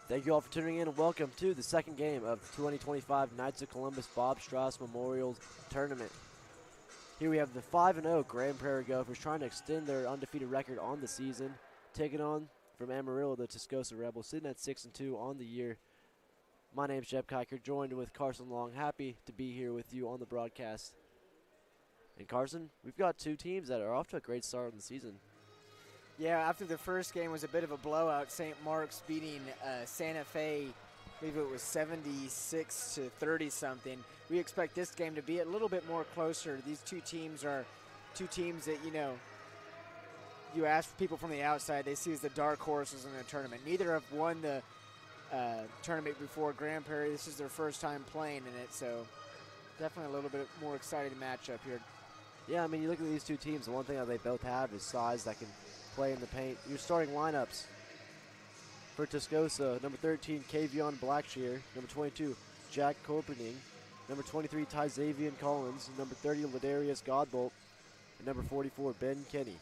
Thank you all for tuning in and welcome to the second game of the 2025 Knights of Columbus Bob Strauss Memorial Tournament. Here we have the 5-0 Grand Prairie Gophers trying to extend their undefeated record on the season, taking on from Amarillo the Tascosa Rebels, sitting at 6-2 on the year. My name's Jeb Kiker, joined with Carson Long. Happy to be here with you on the broadcast. And Carson, we've got two teams that are off to a great start on the season. Yeah, after the first game was a bit of a blowout, St. Mark's beating Santa Fe, I believe it was 76 to 30 something. We expect this game to be a little bit more closer. These two teams are two teams that, you ask people from the outside, they see as the dark horses in the tournament. Neither have won the tournament before. Grand Prairie, this is their first time playing in it, so definitely a little bit more exciting matchup here. Yeah, I mean, you look at these two teams, the one thing that they both have is size that can play in the paint. Your starting lineups for Tascosa: number 13, Kavion Blackshear; number 22, Jack Copening; number 23, Tyzavian Collins; number 30, Ladarius Godbolt; and number 44, Ben Kenny.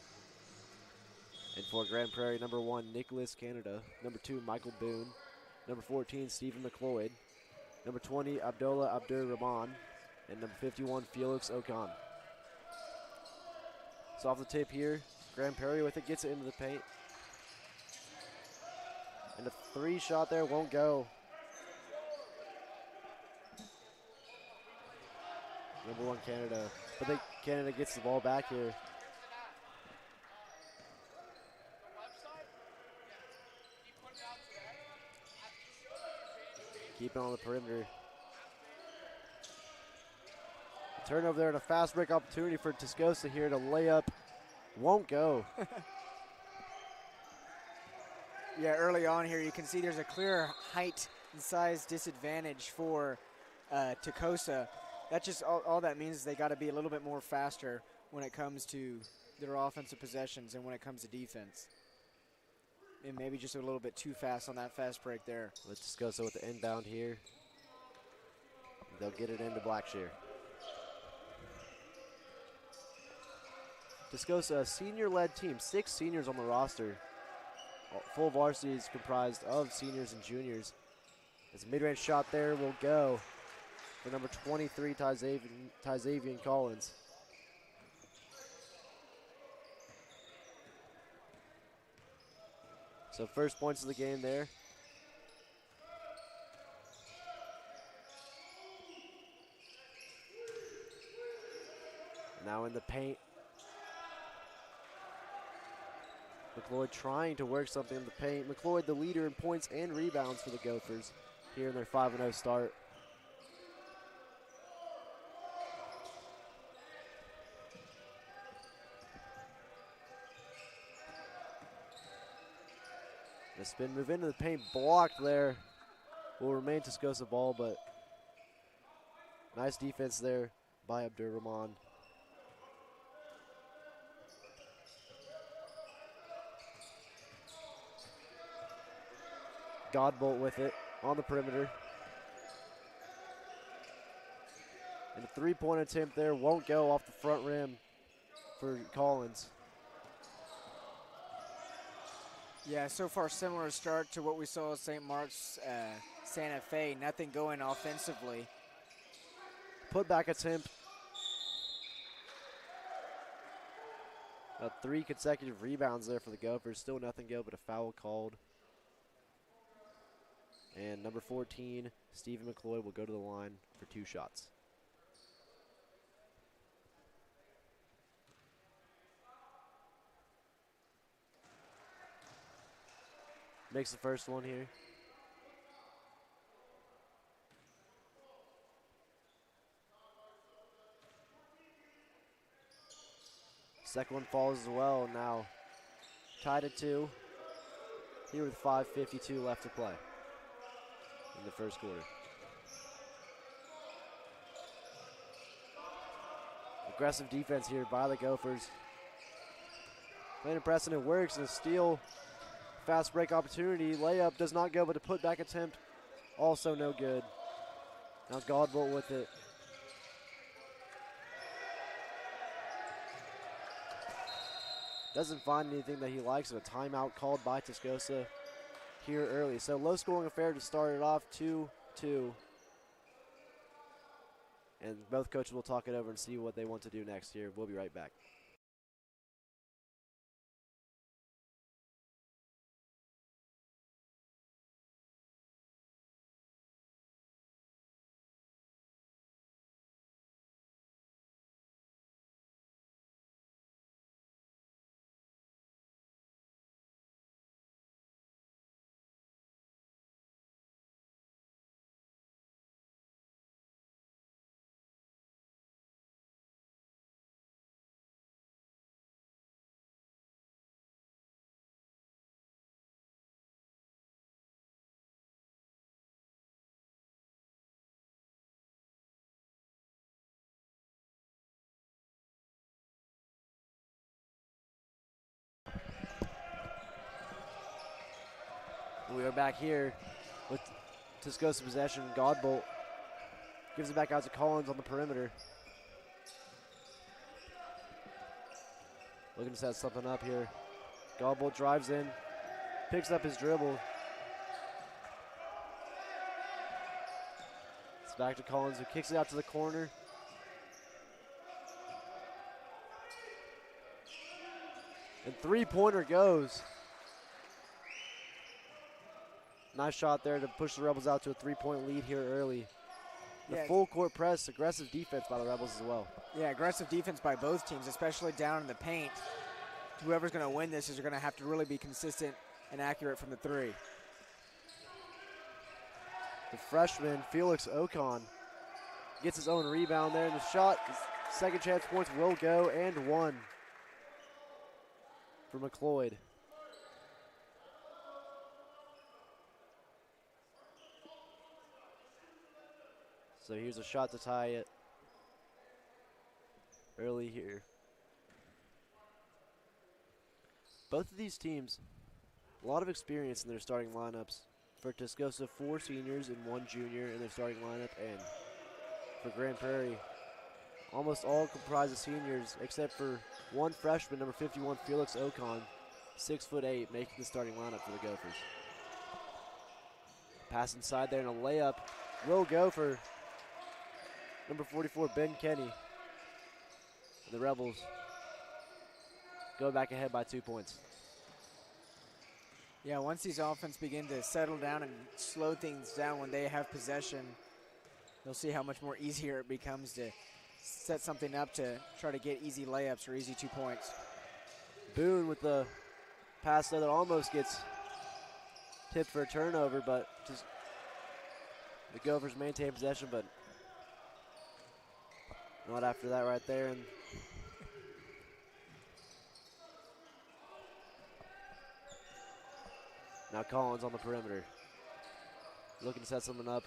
And for Grand Prairie, number 1, Nicholas Canada; number 2, Michael Boone; number 14, Stephen McLeod; number 20, Abdullah Abdur Rahman; and number 51, Felix Okan. So off the tip here, Grand Prairie with it, gets it into the paint. And the three shot there won't go. Number 1, Canada. But then Canada gets the ball back here. Keep it on the perimeter. Turnover there and a fast break opportunity for Tascosa here to lay up. Won't go. Yeah, early on here, you can see there's a clear height and size disadvantage for Tascosa. That just all that means is they got to be a little bit more faster when it comes to their offensive possessions and when it comes to defense. And maybe just a little bit too fast on that fast break there. Let's Tascosa with the inbound here. They'll get it into Blackshear. Tascosa, a senior-led team, 6 seniors on the roster. Full varsity is comprised of seniors and juniors. As a mid-range shot there will go for number 23, Tyzavian Collins. So first points of the game there. Now in the paint. McLeod trying to work something in the paint. McLeod the leader in points and rebounds for the Gophers here in their 5-0 start. The spin move into the paint, blocked there. Will remain Tascosa ball, but nice defense there by Abdur Rahman. Godbolt with it on the perimeter. And a three-point attempt there won't go off the front rim for Collins. Yeah, so far similar start to what we saw at St. Mark's Santa Fe. Nothing going offensively. Putback attempt. 3 consecutive rebounds there for the Gophers. Still nothing go but a foul called. And number 14, Stephen McLeod, will go to the line for 2 shots. Makes the first one here. Second one falls as well. Now tied at 2. Here with 5:52 left to play in the first quarter. Aggressive defense here by the Gophers. Landon Preston works and a steal. Fast break opportunity. Layup does not go, but a putback attempt also no good. Now Godbolt with it. Doesn't find anything that he likes, and a timeout called by Tascosa. here early. So low scoring affair to start it off, 2-2. And both coaches will talk it over and see what they want to do next here. We'll be right back. We are back here with Tascosa possession. Godbolt gives it back out to Collins on the perimeter. Looking to set something up here. Godbolt drives in, picks up his dribble. It's back to Collins, who kicks it out to the corner. And three-pointer goes. Nice shot there to push the Rebels out to a three-point lead here early. The full court press, aggressive defense by the Rebels as well. Yeah, aggressive defense by both teams, especially down in the paint. Whoever's going to win this is going to have to really be consistent and accurate from the three. The freshman, Felix Ocon, gets his own rebound there, and the shot, second chance points will go, and one for McLeod. So here's a shot to tie it early here. Both of these teams, a lot of experience in their starting lineups. For Tascosa, 4 seniors and 1 junior in their starting lineup, and for Grand Prairie, almost all comprised of seniors except for one freshman, number 51, Felix Ocon, 6'8", making the starting lineup for the Gophers. Pass inside there and a layup will go for number 44, Ben Kenny. The Rebels go back ahead by 2 points. Yeah, once these offenses begin to settle down and slow things down when they have possession, you'll see how much more easier it becomes to set something up to try to get easy layups or easy 2 points. Boone with the pass there that almost gets tipped for a turnover, but just the Gophers maintain possession, but not after that right there. And now Collins on the perimeter, looking to set something up.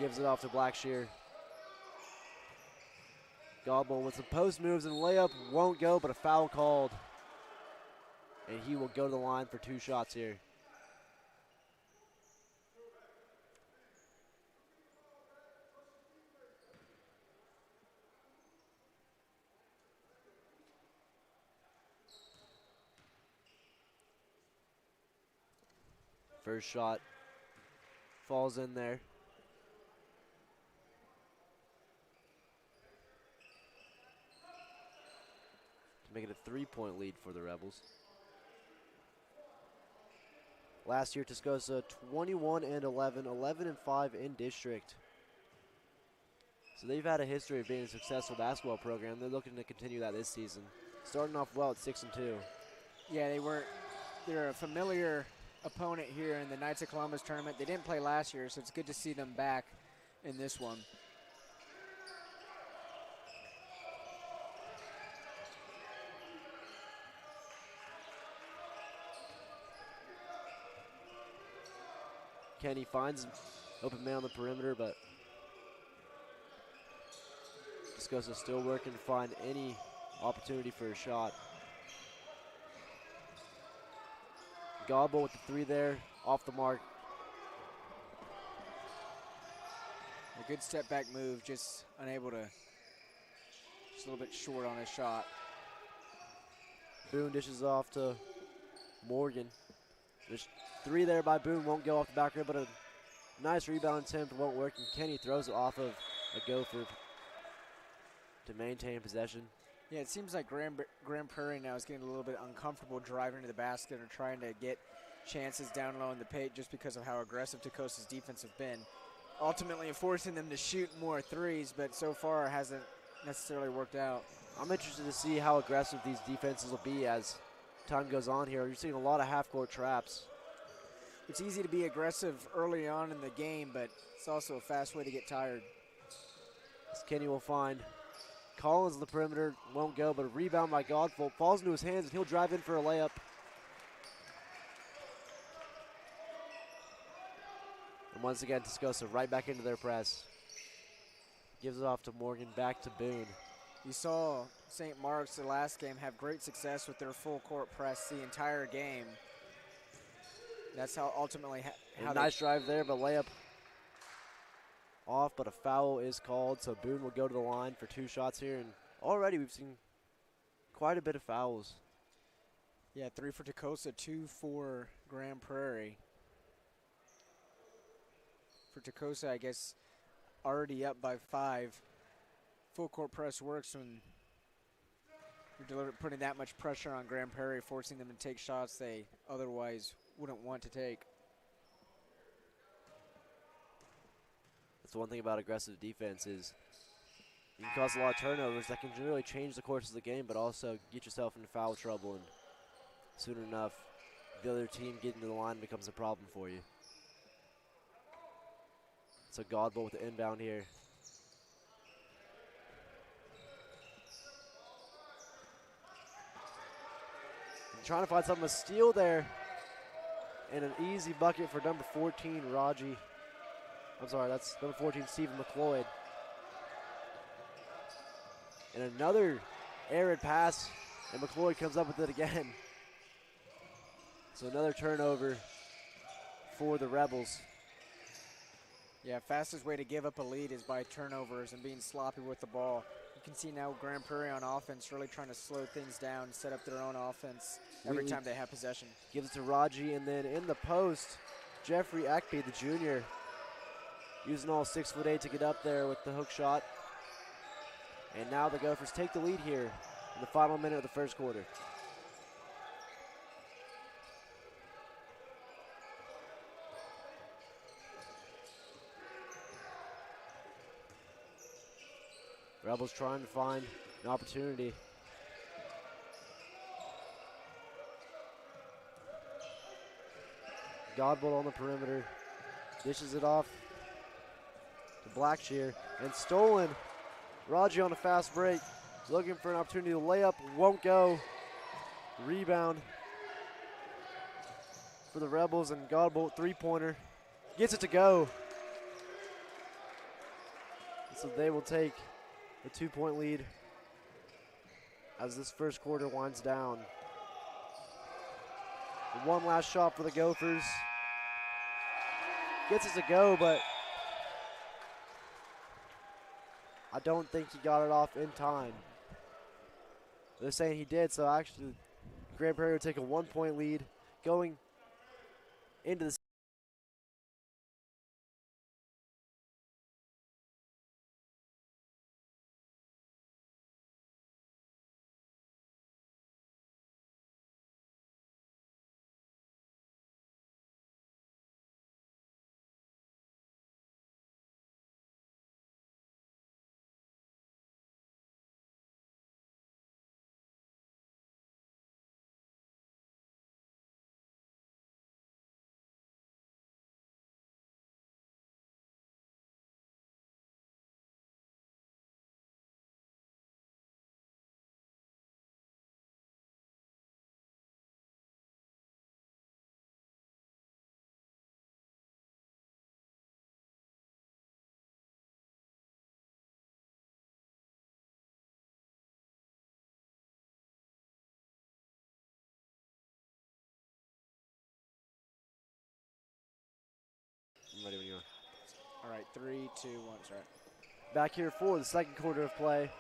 Gives it off to Blackshear. Godbolt with some post moves and layup won't go, but a foul called. And he will go to the line for 2 shots here. First shot falls in there. To make it a 3-point lead for the Rebels. Last year, Tascosa 21-11, 11-5 in district. So they've had a history of being a successful basketball program. They're looking to continue that this season. Starting off well at 6-2. Yeah, they're a familiar opponent here in the Knights of Columbus tournament. They didn't play last year, so it's good to see them back in this one. Kenny finds an open man on the perimeter, but Tascosa still working to find any opportunity for a shot. Godbolt with the 3 there, off the mark. A good step back move, just unable to, just a little bit short on his shot. Boone dishes off to Morgan. There's 3 there by Boone, won't go off the back rim, but a nice rebound attempt won't work, and Kenny throws it off of a Gopher to maintain possession. Yeah, it seems like Grand Prairie now is getting a little bit uncomfortable driving to the basket and trying to get chances down low in the paint just because of how aggressive Tascosa's defense have been. Ultimately forcing them to shoot more threes, but so far it hasn't necessarily worked out. I'm interested to see how aggressive these defenses will be as time goes on here. You're seeing a lot of half-court traps. It's easy to be aggressive early on in the game, but it's also a fast way to get tired. As Kenny will find Collins on the perimeter, won't go, but a rebound by Godbolt falls into his hands, and he'll drive in for a layup. And once again, Tascosa right back into their press. Gives it off to Morgan, back to Boone. You saw St. Mark's the last game have great success with their full court press the entire game. That's how ultimately how nice drive there, but layup off, but a foul is called, so Boone will go to the line for 2 shots here, and already we've seen quite a bit of fouls. Yeah, 3 for Tascosa, 2 for Grand Prairie. For Tascosa, I guess, already up by 5. Full court press works when you're putting that much pressure on Grand Prairie, forcing them to take shots they otherwise wouldn't want to take. That's the one thing about aggressive defense is you can cause a lot of turnovers that can really change the course of the game, but also get yourself into foul trouble, and soon enough, the other team getting to the line becomes a problem for you. So Godbolt with the inbound here. And trying to find something to steal there. And an easy bucket for number 14, Raji. I'm sorry, that's number 14, Stephen McLeod. And another arid pass, and McLeod comes up with it again. So another turnover for the Rebels. Yeah, fastest way to give up a lead is by turnovers and being sloppy with the ball. You can see now Grand Prairie on offense really trying to slow things down, set up their own offense every time they have possession. Gives it to Raji, and then in the post, Jeffrey Ackby, the junior, using all 6'8" to get up there with the hook shot. And now the Gophers take the lead here in the final minute of the first quarter. Rebels trying to find an opportunity. Godbolt on the perimeter, dishes it off to Blackshear, and stolen. Raji on a fast break, looking for an opportunity to lay up, won't go. Rebound for the Rebels, and Godbolt 3-pointer gets it to go. So they will take the 2-point lead as this first quarter winds down. One last shot for the Gophers. Gets it to go, but I don't think he got it off in time. They're saying he did, so actually Grand Prairie will take a 1-point lead going into the I'm ready when you are. All right, 3, 2, 1, start. Back here for the second quarter of play.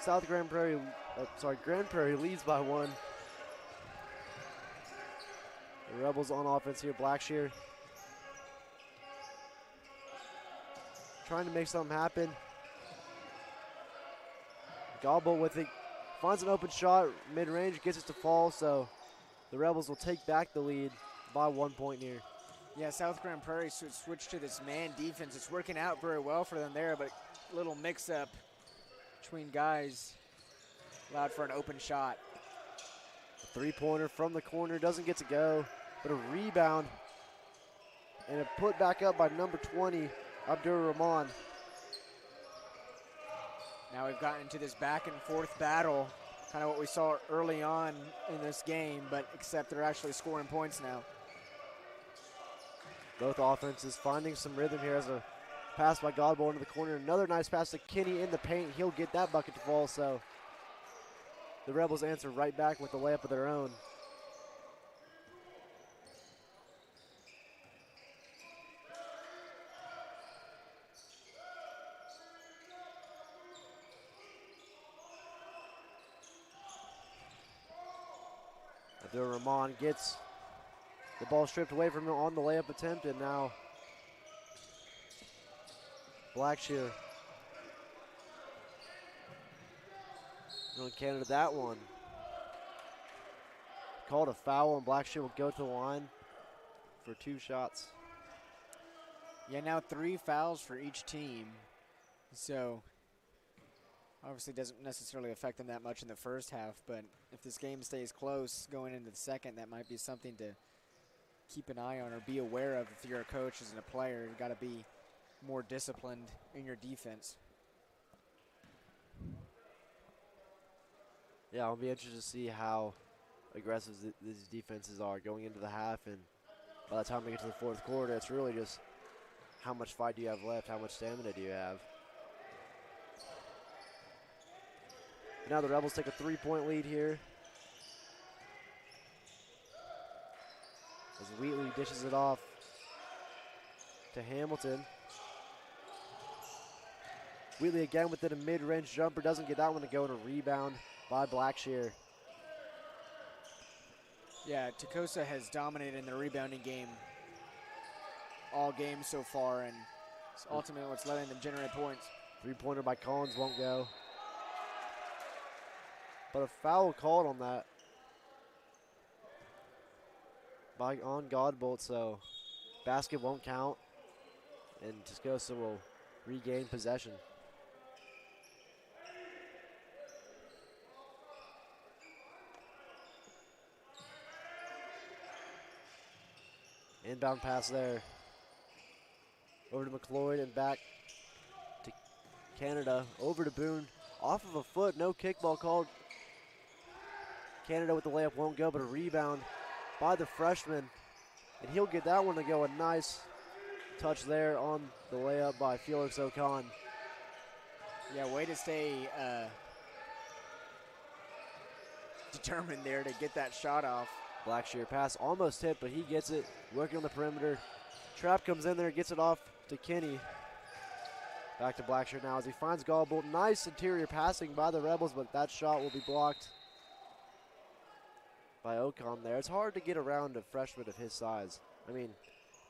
Grand Prairie leads by 1. The Rebels on offense here. Blackshear trying to make something happen. Godbolt with it. Finds an open shot. Mid-range. Gets it to fall. So the Rebels will take back the lead by 1 point here. Yeah, South Grand Prairie switched to this man defense. It's working out very well for them there, but a little mix-up between guys allowed for an open shot. A three-pointer from the corner. Doesn't get to go, but a rebound. And a put back up by number 20, Abdur Rahman. Now we've gotten into this back and forth battle, kind of what we saw early on in this game, but except they're actually scoring points now. Both offenses finding some rhythm here as a pass by Godbolt into the corner. Another nice pass to Kinney in the paint. He'll get that bucket to fall, so the Rebels answer right back with a layup of their own. Abdur Rahman gets the ball stripped away from him on the layup attempt, and now Blackshear going Canada that one. Called a foul, and Blackshear will go to the line for 2 shots. Yeah, now 3 fouls for each team. So obviously doesn't necessarily affect them that much in the first half, but if this game stays close going into the second, that might be something to keep an eye on or be aware of if you're a coach and a player. You've got to be more disciplined in your defense. Yeah, I'll be interested to see how aggressive these defenses are going into the half, and by the time we get to the fourth quarter, it's really just how much fight do you have left, how much stamina do you have. Now the Rebels take a 3-point lead here, as Wheatley dishes it off to Hamilton. Wheatley again with it, a mid-range jumper, doesn't get that one to go, and a rebound by Blackshear. Yeah, Tascosa has dominated in the rebounding game all game so far, and it's ultimately what's letting them generate points. 3-pointer by Collins won't go. But a foul called on that on Godbolt, so basket won't count, and Tascosa will regain possession. Inbound pass there. Over to McLeod and back to Canada. Over to Boone. Off of a foot, no kickball called. Canada with the layup won't go, but a rebound by the freshman. And he'll get that one to go. A nice touch there on the layup by Felix Ocon. Yeah, way to stay determined there to get that shot off. Blackshear pass almost hit, but he gets it. Working on the perimeter. Trap comes in there, gets it off to Kinney. Back to Blackshear now as he finds Godbolt. Nice interior passing by the Rebels, but that shot will be blocked by Ocon there. It's hard to get around a freshman of his size. I mean,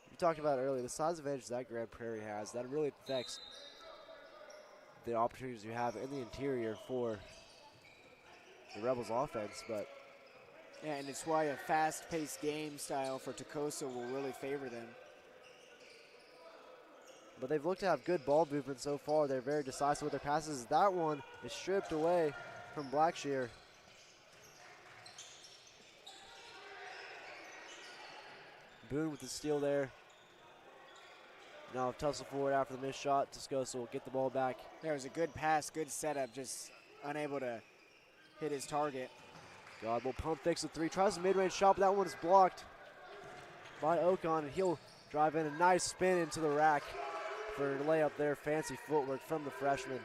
you talked about it earlier, the size advantage that Grand Prairie has, that really affects the opportunities you have in the interior for the Rebels offense, but yeah, and it's why a fast-paced game style for Tascosa will really favor them. But they've looked to have good ball movement so far. They're very decisive with their passes. That one is stripped away from Blackshear. Boone with the steal there. Now a tussle forward after the missed shot. Tascosa will get the ball back. There was a good pass, good setup, just unable to hit his target. Godbolt pump fakes the 3, tries a mid-range shot, but that one is blocked by Ocon, and he'll drive in a nice spin into the rack for a layup there. Fancy footwork from the freshman.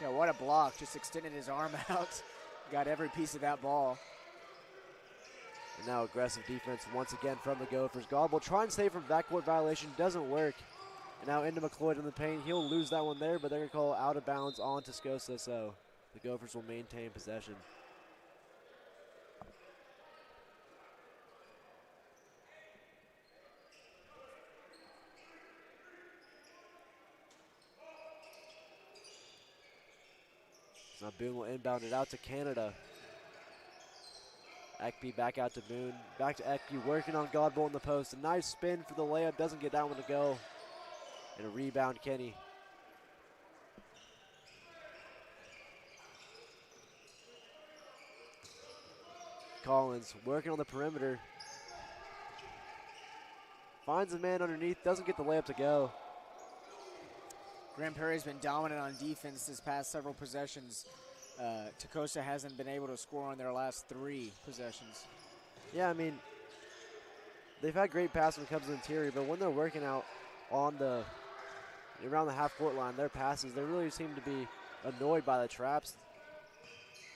Yeah, what a block, just extending his arm out. Got every piece of that ball. And now aggressive defense once again from the Gophers. Godbolt trying to stay from backcourt violation, doesn't work. And now into McLeod in the paint. He'll lose that one there, but they're going to call out of bounds on Tascosa, so the Gophers will maintain possession. Now Boone will inbound it out to Canada. Ekpe back out to Boone. Back to Ekpe, working on Godbolt in the post. A nice spin for the layup, doesn't get that one to go. And a rebound, Kenny. Collins working on the perimeter. Finds a man underneath, doesn't get the layup to go. Grand Prairie's been dominant on defense this past several possessions. Tascosa hasn't been able to score on their last 3 possessions. Yeah, I mean, they've had great passing when it comes to the interior, but when they're working out on around the half-court line, their passes, they really seem to be annoyed by the traps.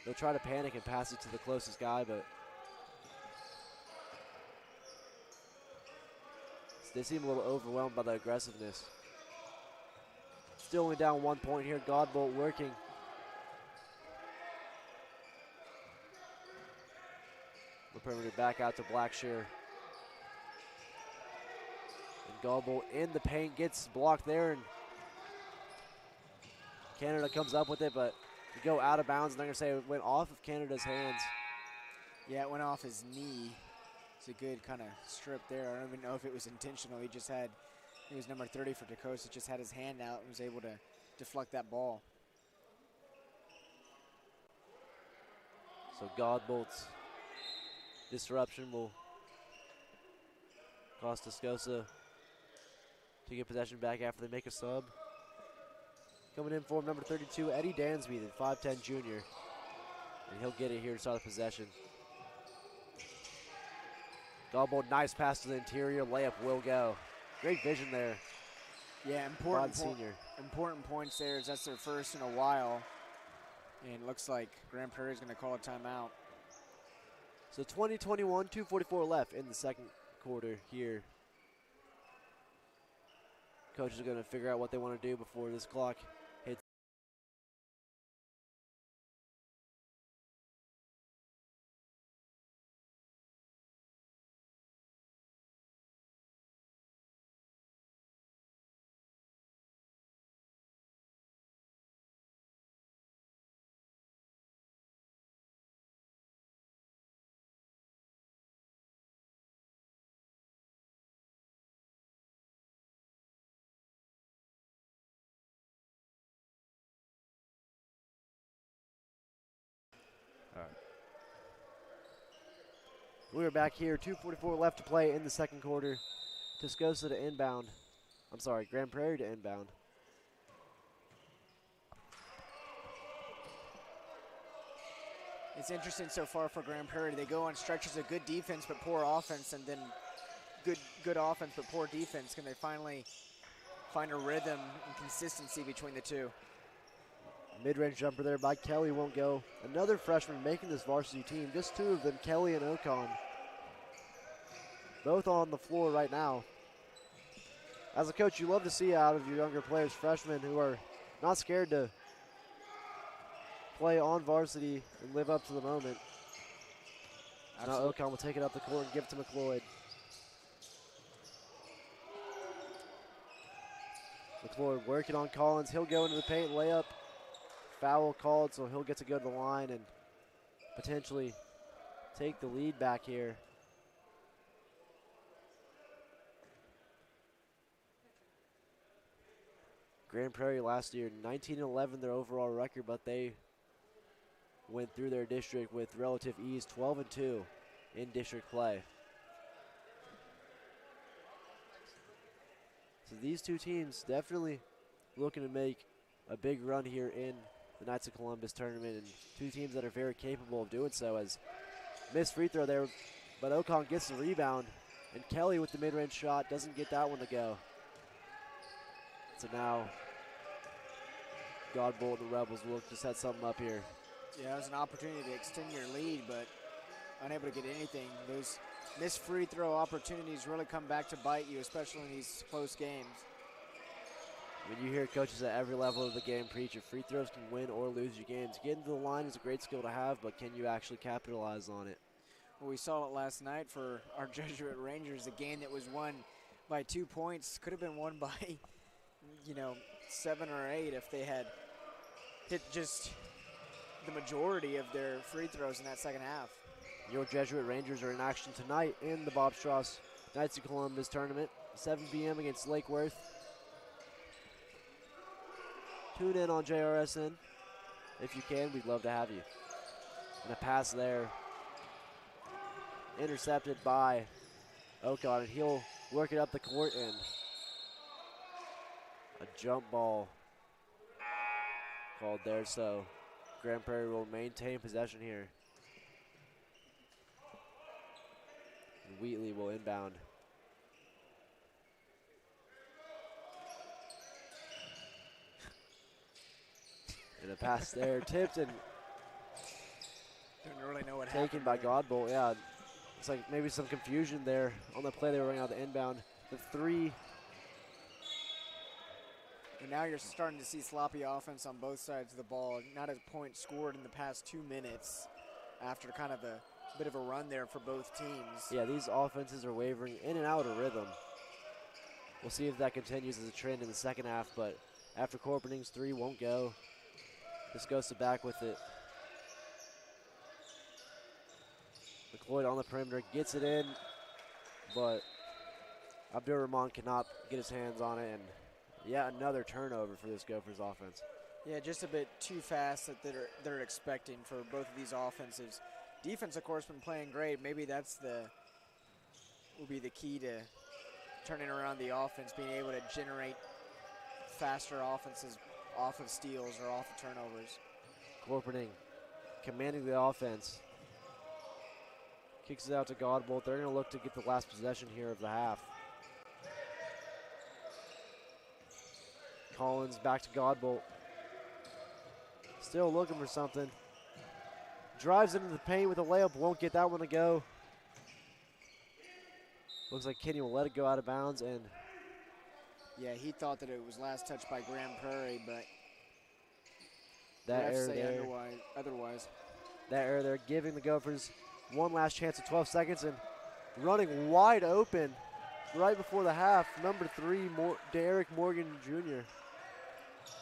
They'll try to panic and pass it to the closest guy, but they seem a little overwhelmed by the aggressiveness. Still only down 1 point here. Godbolt working. The perimeter back out to Blackshear. And Godbolt in the paint, gets blocked there, and Canada comes up with it, but they go out of bounds, and they're going to say it went off of Canada's hands. Yeah, it went off his knee. It's a good kind of strip there. I don't even know if it was intentional. He was number 30 for Tascosa, just had his hand out and was able to deflect that ball. So Godbolt's disruption will cost Tascosa to get possession back after they make a sub. Coming in for number 32, Eddie Dansby, the 5'10 junior. And he'll get it here to start the possession. Godbolt, nice pass to the interior, layup will go. Great vision there. Yeah, important points there, as that's their first in a while. And it looks like Grand Prairie is going to call a timeout. So 20-21, 2:44 left in the second quarter here. Coaches are going to figure out what they want to do before this clock hits. We are back here, 2:44 left to play in the second quarter. Tascosa to inbound. I'm sorry, Grand Prairie to inbound. It's interesting so far for Grand Prairie. They go on stretches of good defense but poor offense, and then good offense but poor defense. Can they finally find a rhythm and consistency between the two? Mid-range jumper there by Kelly won't go. Another freshman making this varsity team. Just 2 of them, Kelly and Ocon. Both on the floor right now. As a coach, you love to see out of your younger players, freshmen who are not scared to play on varsity and live up to the moment. Absolutely. Now Ocon will take it up the court and give it to McLeod. McLeod working on Collins. He'll go into the paint, layup. Foul called, so he'll get to go to the line and potentially take the lead back here. Grand Prairie last year, 19-11 their overall record, but they went through their district with relative ease, 12-2 in district play. So these two teams definitely looking to make a big run here in the Knights of Columbus tournament, and two teams that are very capable of doing so. As missed free throw there, but Ocon gets the rebound, and Kelly with the mid-range shot doesn't get that one to go. So now Godbolt and the Rebels will just set something up here. Yeah, it was an opportunity to extend your lead, but unable to get anything. Those missed free throw opportunities really come back to bite you, especially in these close games. When you hear coaches at every level of the game preach, your free throws can win or lose your games. Getting to the line is a great skill to have, but can you actually capitalize on it? Well, we saw it last night for our Jesuit Rangers, a game that was won by 2 points. Could have been won by, 7 or 8 if they had hit just the majority of their free throws in that second half. Your Jesuit Rangers are in action tonight in the Bob Strauss Knights of Columbus tournament, 7 p.m. against Lake Worth. Tune in on JRSN if you can. We'd love to have you. And a pass there, intercepted by Ocon, and he'll work it up the court, and a jump ball called there, so Grand Prairie will maintain possession here. And Wheatley will inbound. And a pass there, tipped and Don't really know what taken happened by there. Godbolt. Yeah, it's like maybe some confusion there on the play. They were running out the inbound. The three. And now you're starting to see sloppy offense on both sides of the ball. Not a point scored in the past 2 minutes after kind of a bit of a run there for both teams. Yeah, these offenses are wavering in and out of rhythm. We'll see if that continues as a trend in the second half, but after Corpening's three won't go. Tascosa back with it. McLeod on the perimeter, gets it in, but Abdur Rahman cannot get his hands on it, and yeah, another turnover for this Gophers offense. Yeah, just a bit too fast that they're expecting for both of these offenses. Defense, of course, been playing great. Maybe that's will be the key to turning around the offense, being able to generate faster offenses off of steals or off of turnovers. Corpening commanding the offense. Kicks it out to Godbolt. They're going to look to get the last possession here of the half. Collins back to Godbolt. Still looking for something. Drives into the paint with a layup. Won't get that one to go. Looks like Kenny will let it go out of bounds. And yeah, he thought that it was last touched by Grand Prairie, but that refs error say there. otherwise. That error there, giving the Gophers one last chance at 12 seconds, and running wide open right before the half, number 3, Derek Morgan Jr.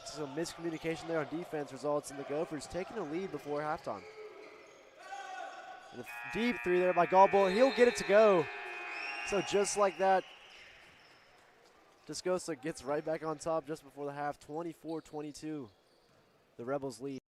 Some miscommunication there on defense results in the Gophers taking a lead before halftime. And a deep three there by Godbolt. He'll get it to go. So just like that, Tascosa gets right back on top just before the half, 24-22. The Rebels lead.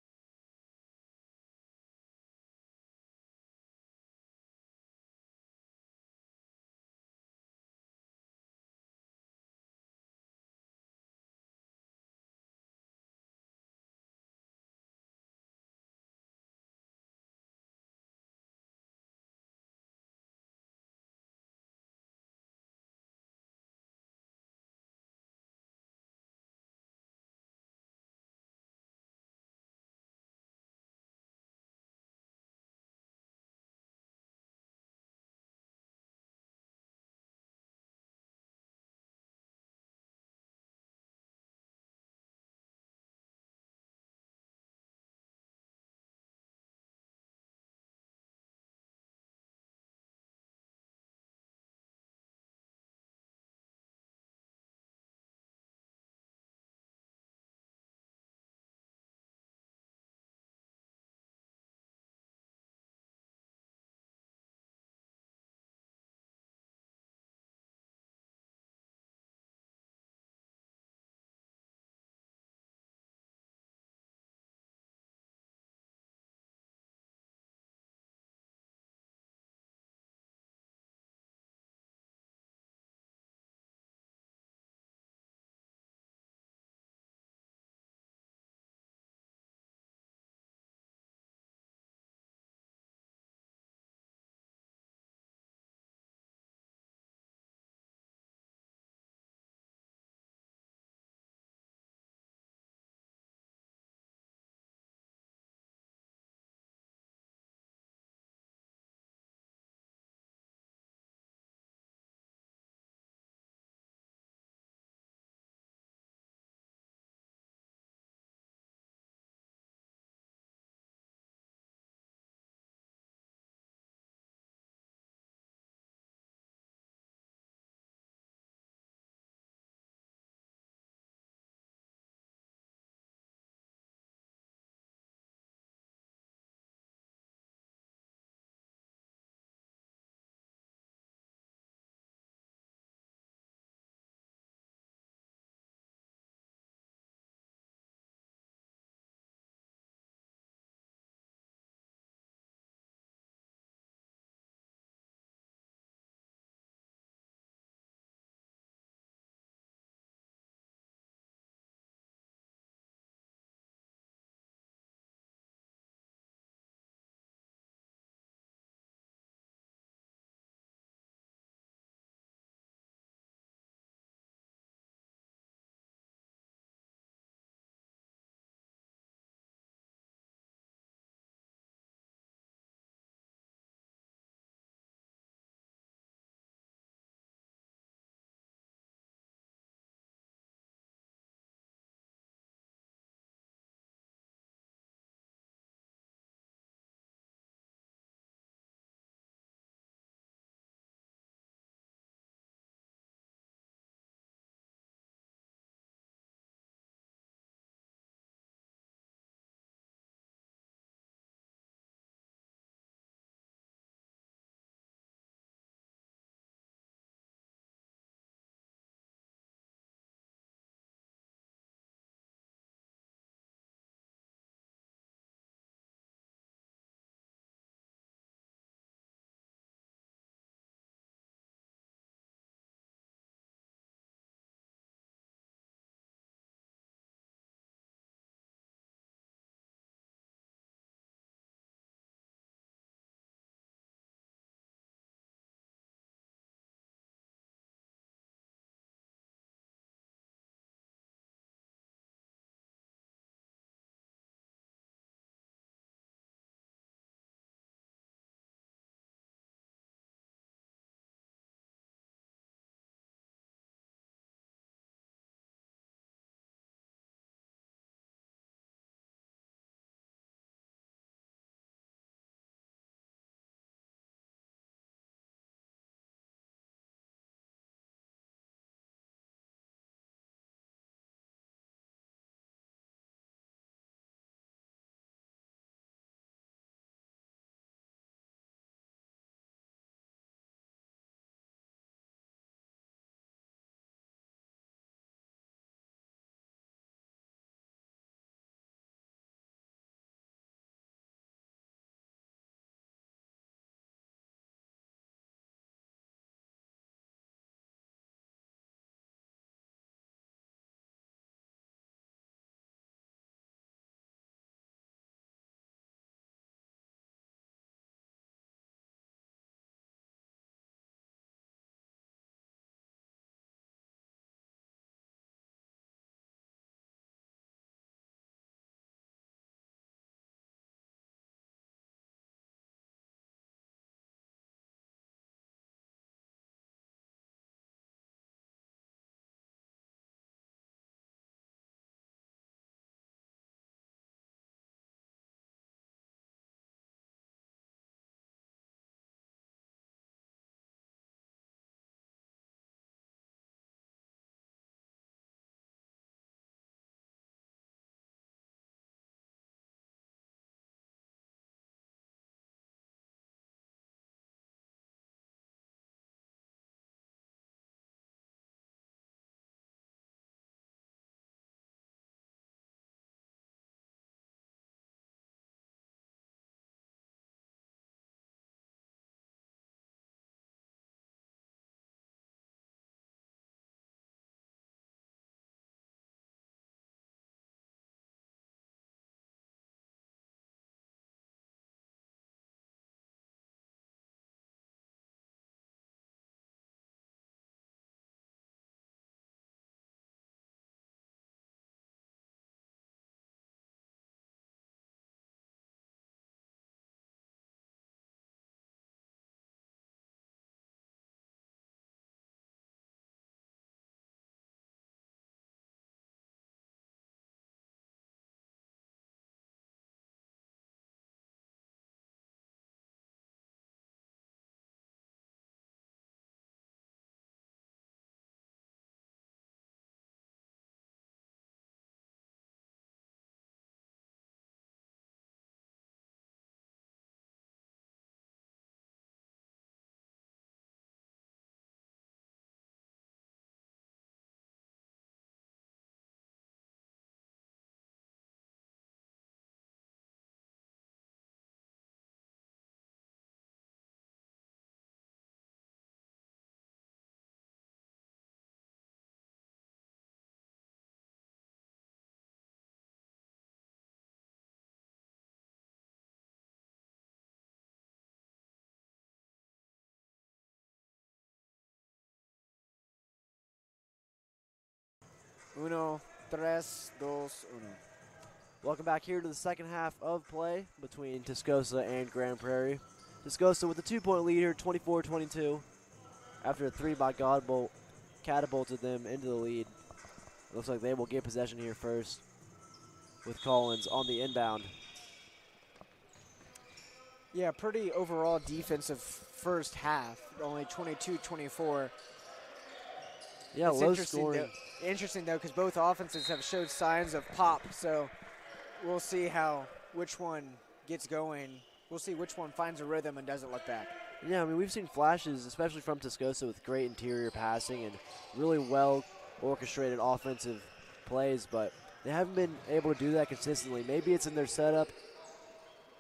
Uno, tres, dos, uno. Welcome back here to the second half of play between Tascosa and Grand Prairie. Tascosa with a 2-point lead here, 24-22. After a 3 by Godbolt catapulted them into the lead. Looks like they will get possession here first with Collins on the inbound. Yeah, pretty overall defensive first half, only 22-24. Yeah, It's low scoring. Interesting, though, because both offenses have showed signs of pop, so we'll see which one gets going. We'll see which one finds a rhythm and doesn't look back. Yeah, I mean, we've seen flashes, especially from Tascosa, with great interior passing and really well orchestrated offensive plays, but they haven't been able to do that consistently. Maybe it's in their setup,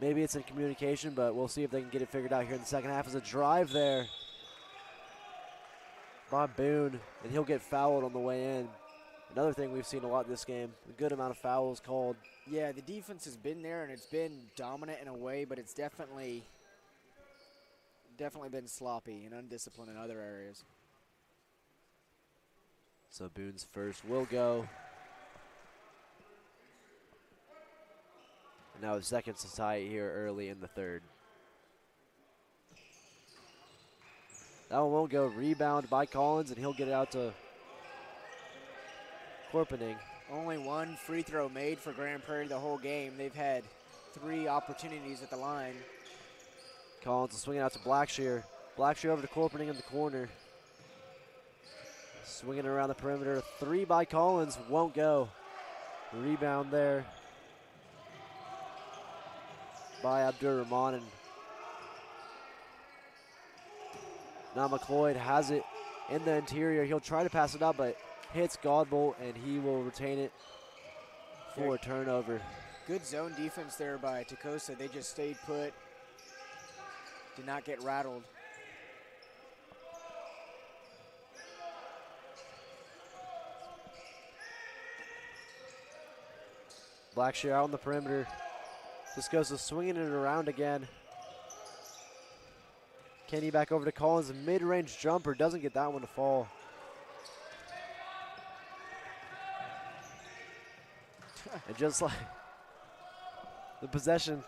maybe it's in communication, but we'll see if they can get it figured out here in the second half. As a drive there by Boone, and he'll get fouled on the way in. Another thing we've seen a lot this game, a good amount of fouls called. Yeah, the defense has been there, and it's been dominant in a way, but it's definitely been sloppy and undisciplined in other areas. So Boone's first will go. And now the second to tie it here early in the third. That one won't go. Rebound by Collins, and he'll get it out to Corpening. Only one free throw made for Grand Prairie the whole game. They've had 3 opportunities at the line. Collins will swing it out to Blackshear. Blackshear over to Corpening in the corner. Swinging around the perimeter. 3 by Collins. Won't go. Rebound there by Abdur Rahman. And now McLeod has it in the interior. He'll try to pass it out, but hits Godbolt, and he will retain it for a turnover. Good zone defense there by Tascosa. They just stayed put. Did not get rattled. Blackshear out on the perimeter. Tascosa swinging it around again. Kenny back over to Collins. Mid-range jumper. Doesn't get that one to fall. And just like the possession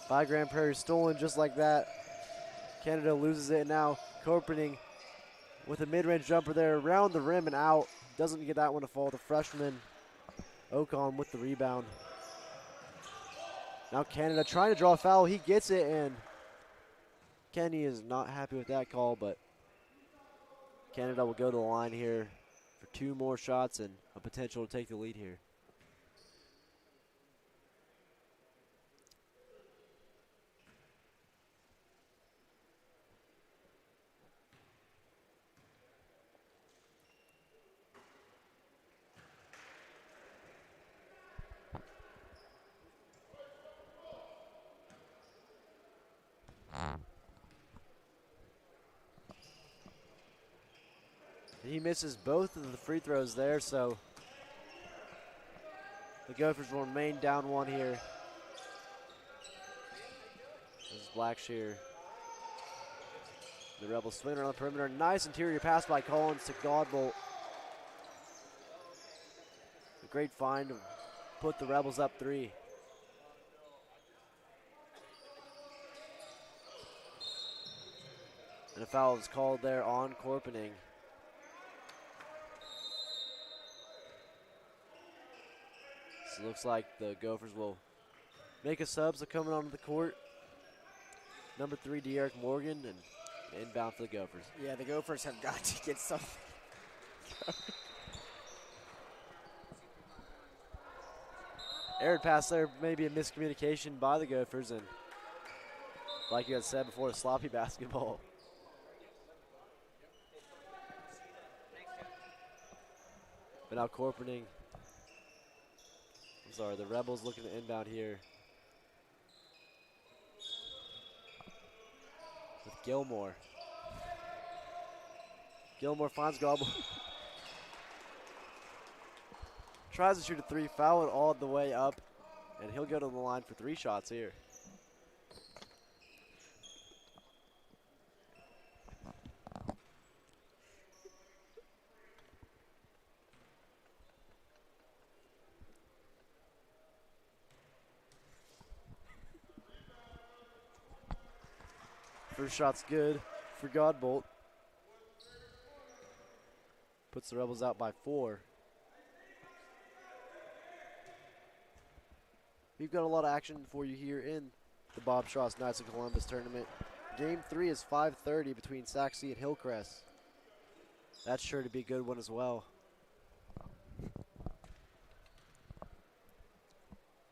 by Grand Prairie stolen just like that. Canada loses it, and now Corpening with a mid-range jumper there around the rim and out. Doesn't get that one to fall. The freshman Ocon with the rebound. Now Canada trying to draw a foul. He gets it, and Kenny is not happy with that call, but Canada will go to the line here for 2 more shots and a potential to take the lead here. He misses both of the free throws there, so the Gophers will remain down 1 here. This is Blackshear. The Rebels swing around the perimeter. Nice interior pass by Collins to Godbolt. A great find to put the Rebels up 3. And a foul is called there on Corpening. So it looks like the Gophers will make a sub, so coming onto the court. Number 3, De'Eric Morgan, and inbound for the Gophers. Yeah, the Gophers have got to get something. Errant pass there, maybe a miscommunication by the Gophers, and like you had said before, sloppy basketball. But now Corpening. I'm sorry, the Rebels looking to inbound here. With Gilmore. Gilmore finds Godbolt. Tries to shoot a 3, foul it all the way up, and he'll go to the line for 3 shots here. First shot's good for Godbolt. Puts the Rebels out by 4. We've got a lot of action for you here in the Bob Schross Knights of Columbus tournament. Game 3 is 5:30 between Sac and Hillcrest. That's sure to be a good one as well.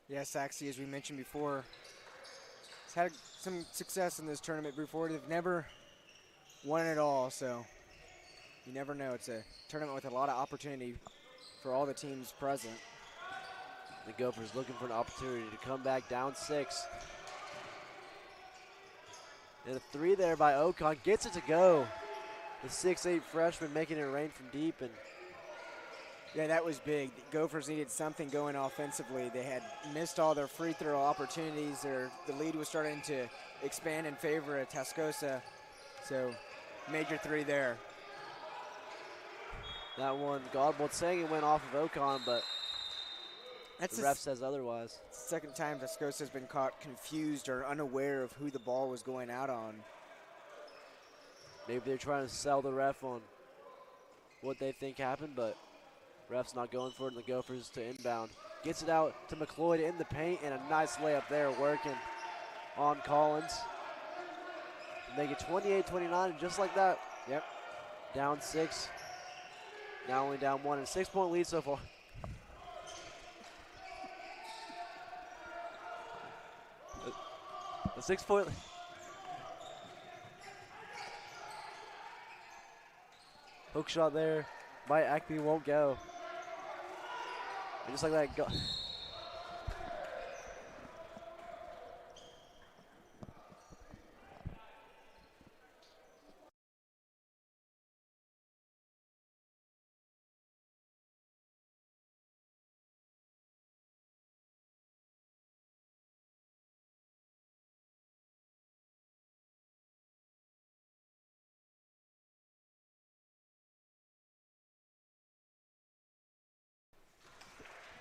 Yeah, Sac, as we mentioned before, has had some success in this tournament before. They've never won it all, so you never know. It's a tournament with a lot of opportunity for all the teams present. The Gophers looking for an opportunity to come back down 6. And a 3 there by Ocon. Gets it to go. The 6'8 freshman making it rain from deep. And yeah, that was big. The Gophers needed something going offensively. They had missed all their free throw opportunities. The lead was starting to expand in favor of Tascosa. So major 3 there. That one, Godbolt saying it went off of Ocon, but that's the ref says otherwise. Second time Tascosa has been caught confused or unaware of who the ball was going out on. Maybe they're trying to sell the ref on what they think happened, but ref's not going for it, and the Gophers to inbound. Gets it out to McLeod in the paint, and a nice layup there working on Collins. Make it 28-29, and just like that, yep, down 6. Now only down 1, and 6-point lead so far. A 6-point. Hook shot there by Acme, won't go. And just like that, go.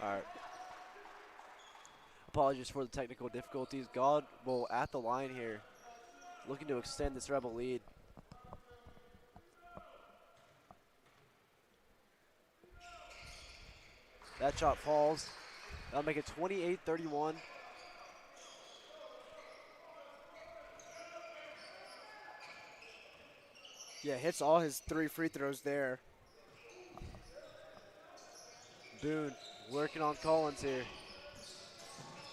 All right. Apologies for the technical difficulties. Godbolt at the line here, looking to extend this Rebel lead. That shot falls. That'll make it 28-31. Yeah, hits all his 3 free throws there. Boone working on Collins here.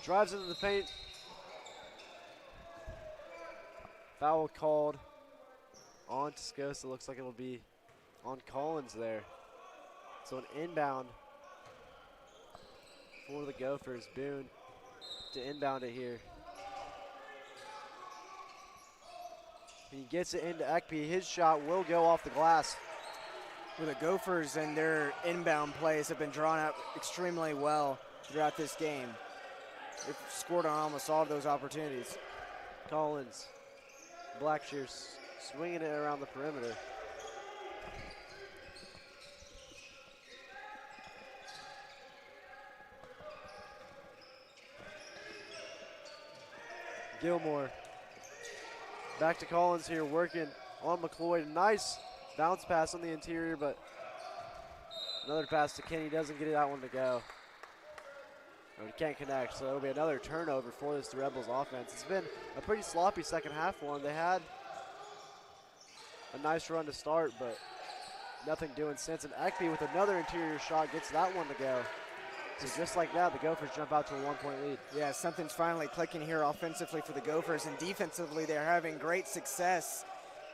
Drives into the paint. Foul called on Tascosa. Looks like it'll be on Collins there. So an inbound for the Gophers. Boone to inbound it here. He gets it into Ekpe. His shot will go off the glass. Well, the Gophers and their inbound plays have been drawn up extremely well throughout this game. They've scored on almost all of those opportunities. Collins, Blackshear swinging it around the perimeter. Gilmore. Back to Collins here, working on McLeod. Nice bounce pass on the interior, but another pass to Kenny, doesn't get that one to go. Or he can't connect, so it'll be another turnover for this Rebels offense. It's been a pretty sloppy second half for them. They had a nice run to start, but nothing doing since. And Ekpe with another interior shot gets that one to go. So just like that, the Gophers jump out to a 1-point lead. Yeah, something's finally clicking here offensively for the Gophers, and defensively they're having great success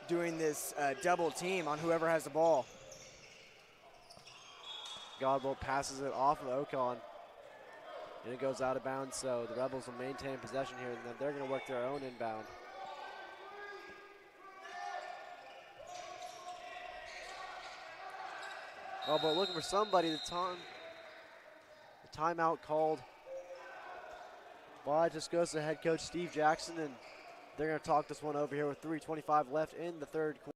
doing this double team on whoever has the ball. Godbolt passes it off of Ocon, and it goes out of bounds, so the Rebels will maintain possession here, and then they're going to work their own inbound. Godbolt looking for somebody. The timeout called by Tascosa head coach Steve Jackson, and they're going to talk this one over here with 3:25 left in the third quarter.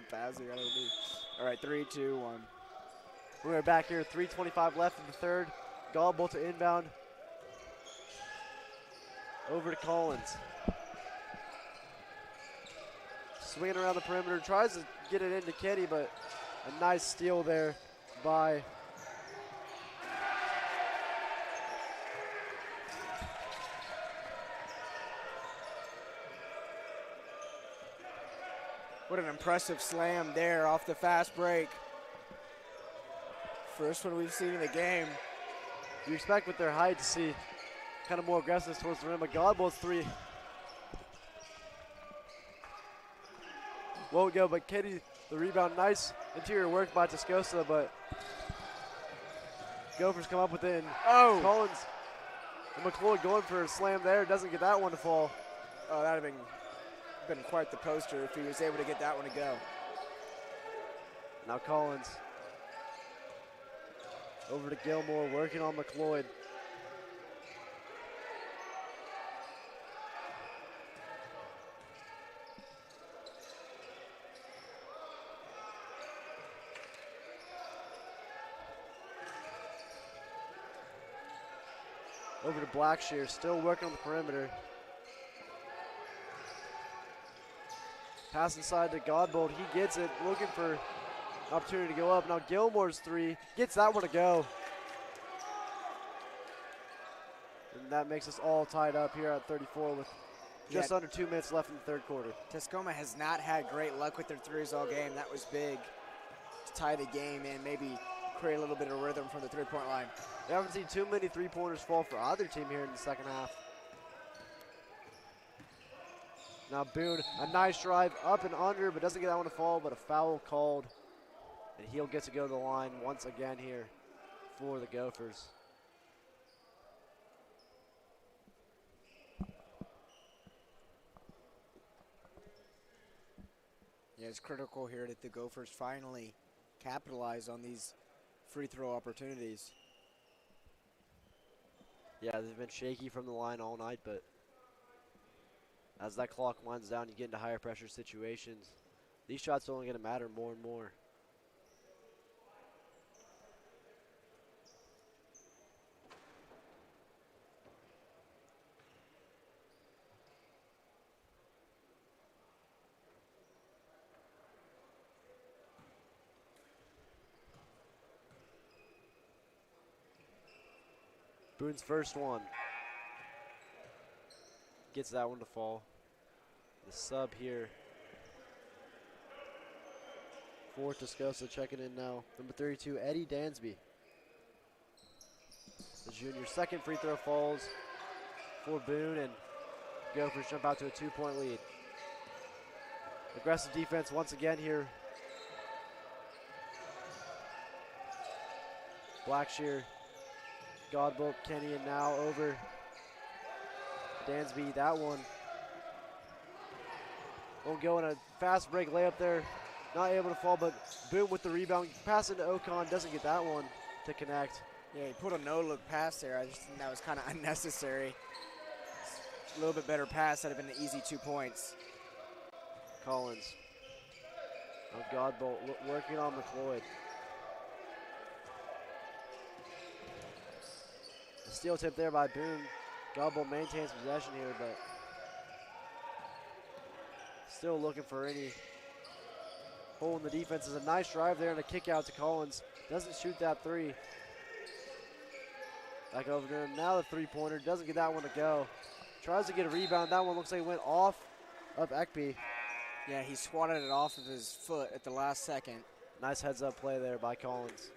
the pass here. I don't know. All right, 3, 2, 1. We're back here, 3:25 left in the third. Godbolt to inbound. Over to Collins. Swinging around the perimeter, tries to get it into Kenny, but a nice steal there by what an impressive slam there off the fast break. First one we've seen in the game. You expect with their height to see kind of more aggressiveness towards the rim, but Godbolt's three won't go, but Kenny, the rebound, nice interior work by Tascosa, but Gophers come up with it, and Collins and McLeod going for a slam there, doesn't get that one to fall. Oh, that would have been quite the poster if he was able to get that one to go. Now Collins over to Gilmore, working on McLeod. Over to Blackshear, still working on the perimeter. Pass inside to Godbolt, he gets it, looking for an opportunity to go up. Now Gilmore's three, gets that one to go. And that makes us all tied up here at 34 with just under 2 minutes left in the third quarter. Tascoma has not had great luck with their threes all game. That was big to tie the game and maybe create a little bit of rhythm from the three-point line. We haven't seen too many three-pointers fall for either team here in the second half. Now Boone, a nice drive up and under, but doesn't get that one to fall, but a foul called. And he'll get to go to the line once again here for the Gophers. Yeah, it's critical here that the Gophers finally capitalize on these free throw opportunities. Yeah, they've been shaky from the line all night, but as that clock winds down, you get into higher pressure situations. These shots are only going to matter more and more. Boone's first one. Gets that one to fall. The sub here for Tascosa checking in now. Number 32, Eddie Dansby. The junior, second free throw falls for Boone, and Gophers jump out to a 2-point lead. Aggressive defense once again here. Blackshear, Godbolt, Kenny, and now over Dansby. That one won't go in a fast break layup there. Not able to fall, but Boone with the rebound. Pass into Ocon, doesn't get that one to connect. Yeah, he put a no-look pass there. I just think that was kind of unnecessary. A little bit better pass. That would have been an easy 2 points. Collins. Now Godbolt working on McLeod. A steal tip there by Boone. Godbolt maintains possession here, but still looking for any hole in the defense. Is a nice drive there and a kick out to Collins. Doesn't shoot that three. Back over to him. Now the three-pointer. Doesn't get that one to go. Tries to get a rebound. That one looks like it went off of Ekpe. Yeah, he swatted it off of his foot at the last second. Nice heads-up play there by Collins.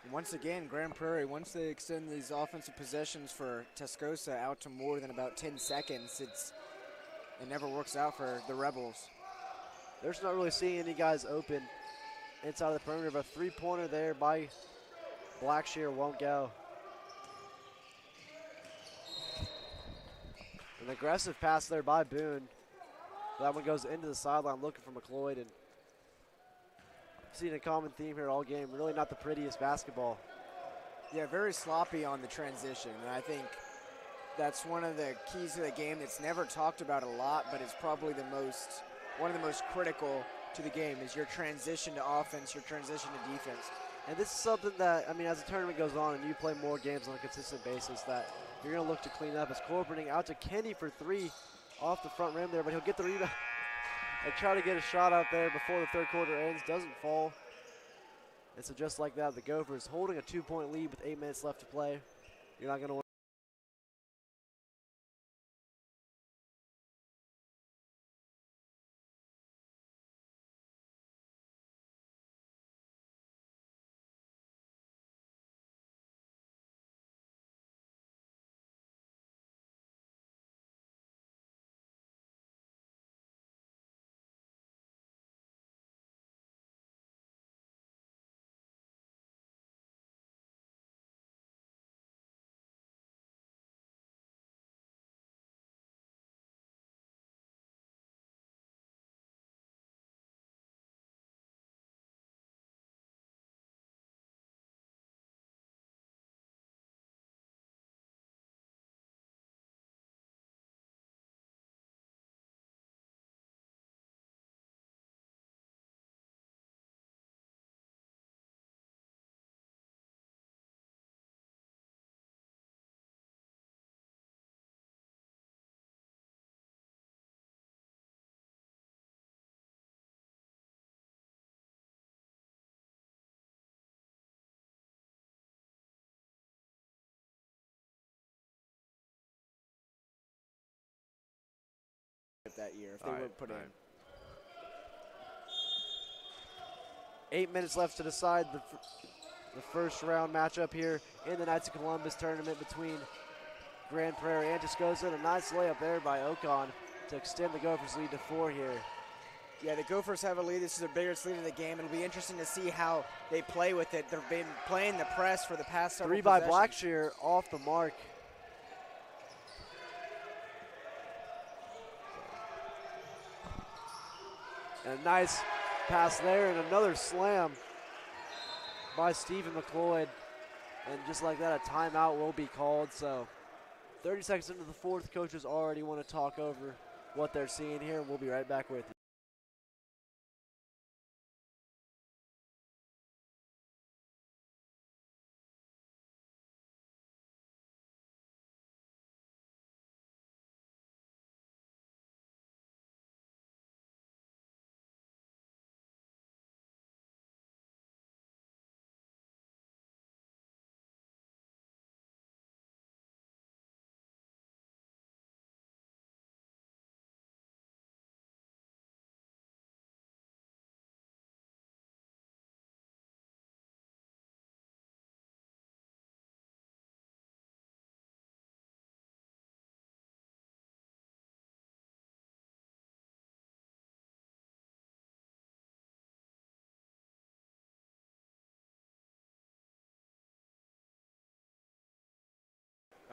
And once again, Grand Prairie, once they extend these offensive possessions for Tascosa out to more than about 10 seconds, it never works out for the Rebels. They're just not really seeing any guys open inside of the perimeter, but a three-pointer there by Blackshear won't go. An aggressive pass there by Boone. That one goes into the sideline looking for McLeod, and seen a common theme here all game. Really not the prettiest basketball. Yeah, very sloppy on the transition, and I think that's one of the keys to the game that's never talked about a lot, but it's probably one of the most critical to the game is your transition to offense, your transition to defense. And this is something that, I mean, as the tournament goes on and you play more games on a consistent basis, that you're going to look to clean up. As Corporate out to Kenny for 3 off the front rim there, but he'll get the rebound and try to get a shot out there before the third quarter ends. Doesn't fall. And so just like that, the Gophers holding a 2-point lead with 8 minutes left to play. You're not going to win. That year if they were put in. 8 minutes left to decide the first round matchup here in the Knights of Columbus tournament between Grand Prairie and Tascosa. And a nice layup there by Ocon to extend the Gophers' lead to 4 here. Yeah, the Gophers have a lead. This is their biggest lead in the game. It'll be interesting to see how they play with it. They've been playing the press for the past several 3 by possessions. Blackshear off the mark. And a nice pass there and another slam by Stephen McLeod. And just like that, a timeout will be called. So 30 seconds into the fourth, coaches already want to talk over what they're seeing here, and we'll be right back with you.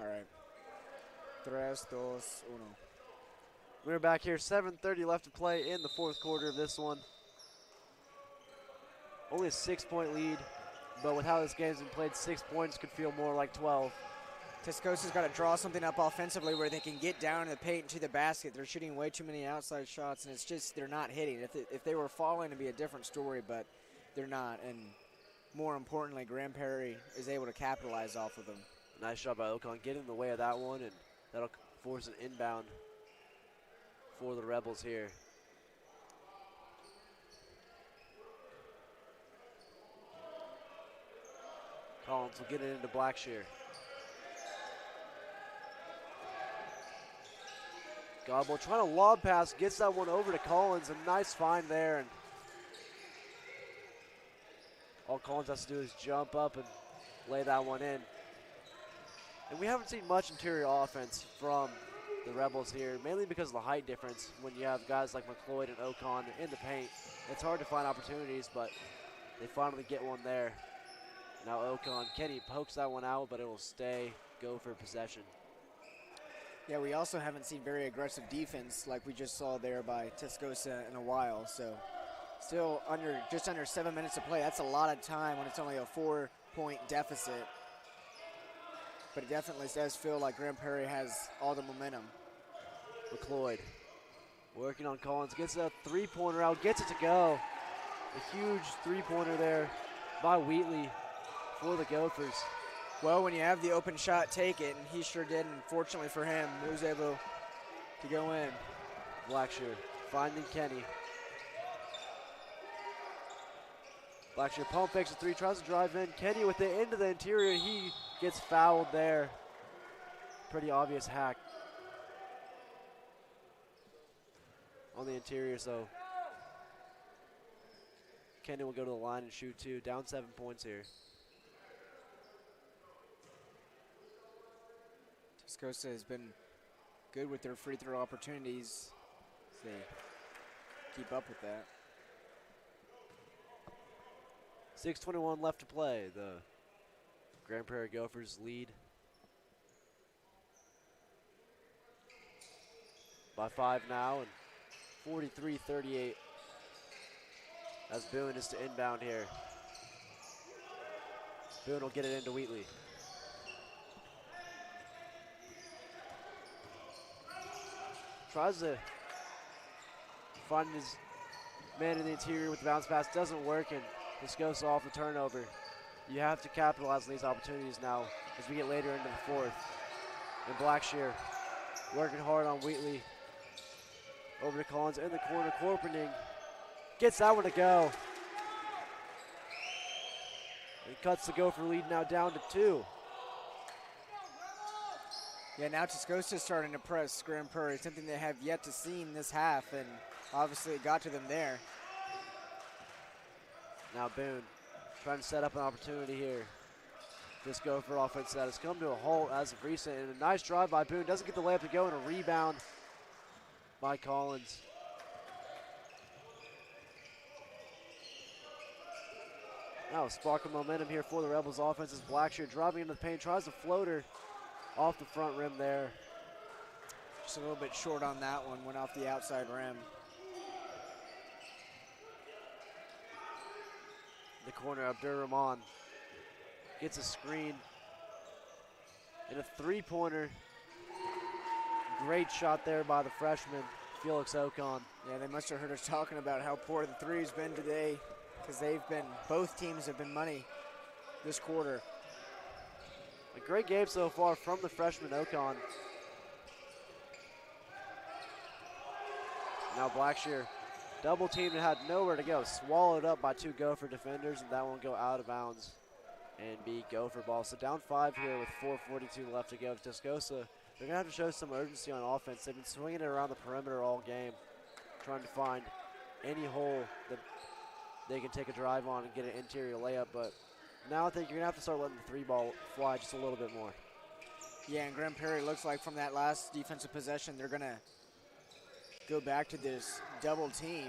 All right. 3, 2, 1. We're back here, 7:30 left to play in the fourth quarter of this one. Only a 6-point lead, but with how this game's been played, 6 points could feel more like 12. Tascosa's got to draw something up offensively where they can get down in the paint to the basket. They're shooting way too many outside shots, and it's just they're not hitting. If they were falling, it'd be a different story, but they're not. And more importantly, Grand Prairie is able to capitalize off of them. Nice shot by Ocon, getting in the way of that one, and that'll force an inbound for the Rebels here. Collins will get it into Blackshear. Godbolt trying to lob pass, gets that one over to Collins. A nice find there. And all Collins has to do is jump up and lay that one in. And we haven't seen much interior offense from the Rebels here, mainly because of the height difference. When you have guys like McLeod and Ocon in the paint, it's hard to find opportunities, but they finally get one there. Now Ocon, Kenny pokes that one out, but it will stay Gopher possession. Yeah, we also haven't seen very aggressive defense like we just saw there by Tascosa in a while. So still just under 7 minutes to play. That's a lot of time when it's only a 4-point deficit. But it definitely does feel like Grand Prairie has all the momentum. McLeod Working on Collins, gets a three-pointer out, gets it to go. A huge three-pointer there by Wheatley for the Gophers. Well, when you have the open shot, take it, and he sure did, and fortunately for him, he was able to go in. Blackshear finding Kenny. Blackshear pump fakes a three, tries to drive in. Kenny with it into the interior, he gets fouled there. Pretty obvious hack on the interior, so Kenny will go to the line and shoot two. Down 7 points here. Tascosa has been good with their free throw opportunities. They keep up with that. 6:21 left to play. The Grand Prairie Gophers lead by 5 now, and 43-38 as Boone is to inbound here. Boone will get it into Wheatley. Tries to find his man in the interior with the bounce pass, doesn't work, and this goes off the turnover. You have to capitalize on these opportunities now as we get later into the fourth. And Blackshear working hard on Wheatley. Over to Collins in the corner, Corpening gets that one to go. And cuts the Gopher lead now down to 2. Yeah, now Tascosa is starting to press Grand Prairie, something they have yet to see in this half, and obviously it got to them there. Now Boone trying to set up an opportunity here. This Gopher offense that has come to a halt as of recent, and a nice drive by Boone. Doesn't get the layup to go, and a rebound by Collins. Now a spark of momentum here for the Rebels offense as Blackshear driving into the paint, tries to floater off the front rim there. Just a little bit short on that one, went off the outside rim. The corner, Abdur-Rahman gets a screen and a three-pointer. Great shot there by the freshman, Felix Ocon. Yeah, they must have heard us talking about how poor the three's been today, because both teams have been money this quarter. A great game so far from the freshman Ocon. Now Blackshear double teamed and had nowhere to go. Swallowed up by 2 Gopher defenders, and that won't go out of bounds and be Gopher ball. So down 5 here with 4:42 left to go. Tascosa, they're going to have to show some urgency on offense. They've been swinging it around the perimeter all game, trying to find any hole that they can take a drive on and get an interior layup. But now I think you're going to have to start letting the 3 ball fly just a little bit more. Yeah, and Grand Prairie looks like from that last defensive possession, they're going to go back to this double team,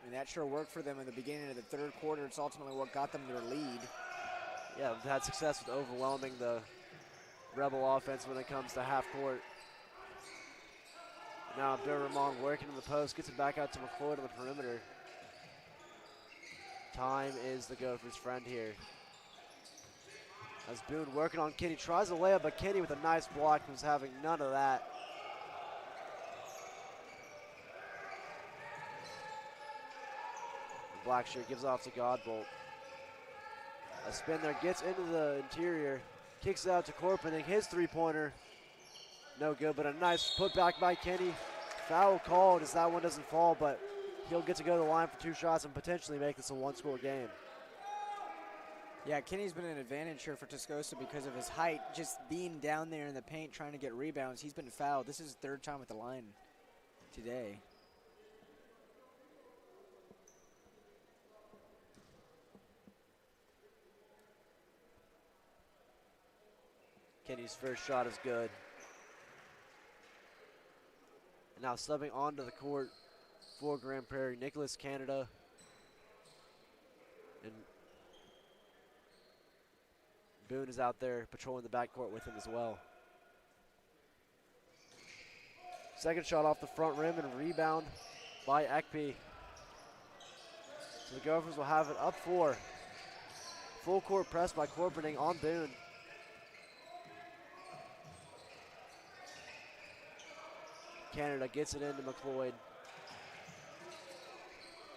and that sure worked for them in the beginning of the third quarter. It's ultimately what got them their lead. Yeah, they've had success with overwhelming the Rebel offense when it comes to half court. Now Abdur-Rahman working in the post, gets it back out to McCloyd on the perimeter. Time is the Gophers' friend here. As Boone working on Kenny, tries to layup, but Kenny with a nice block was having none of that. Blackshear gives off to Godbolt. A spin there, gets into the interior, kicks it out to Corpening. His three-pointer, no good, but a nice putback by Kenny. Foul called as that one doesn't fall, but he'll get to go to the line for 2 shots and potentially make this a 1-score game. Yeah, Kenny's been an advantage here for Tascosa because of his height, just being down there in the paint trying to get rebounds. He's been fouled. This is his 3rd time at the line today. Kenny's first shot is good. And now subbing onto the court for Grand Prairie, Nicholas Canada. And Boone is out there patrolling the backcourt with him as well. Second shot off the front rim and rebound by Ekpe. So the Gophers will have it up 4. Full court press by Corpening on Boone. Canada gets it into McCloyd.